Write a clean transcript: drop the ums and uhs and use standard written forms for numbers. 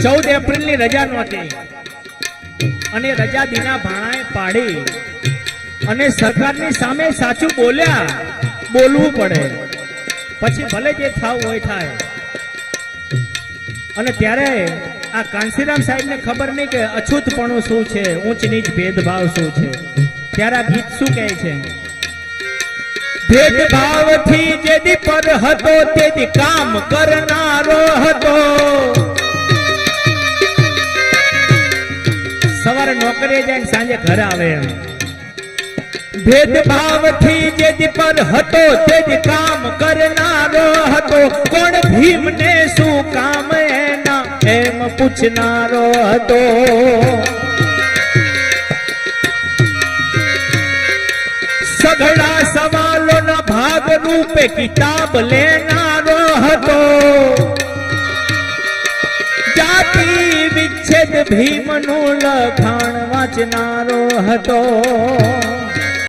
14 એપ્રિલની રજા નહોતી અને રજા દીના ભાણાએ પાડી અને સરકારની સામે સાચું બોલ્યા. બોલવું પડે, પછી ભલે જે થાવ હોય થાય. અને ત્યારે આ કાંસીરામ સાહેબને ખબર નહીં કે અછૂતપણું શું છે, ઊંચ નીચ ભેદભાવ શું છે. ત્યારે આ ગીત શું કહે છે? ભેદભાવથી જેદી પર હતો તેદી કામ કરનારો હતો. સવારે નોકરીએ જાય સાંજે ઘરે આવે એમ. ભેદભાવથી જેદી પર હતો તેદી કામ કરનારો હતો. કોણ ભીમને શું કામ એના એમ પૂછનારો હતો. સઘળા સવાલોના ભાગ રૂપે કિતાબ લેનારો હતો. જાતિ વિચ્છેદ ભીમનું લખાણ વાંચનારો હતો.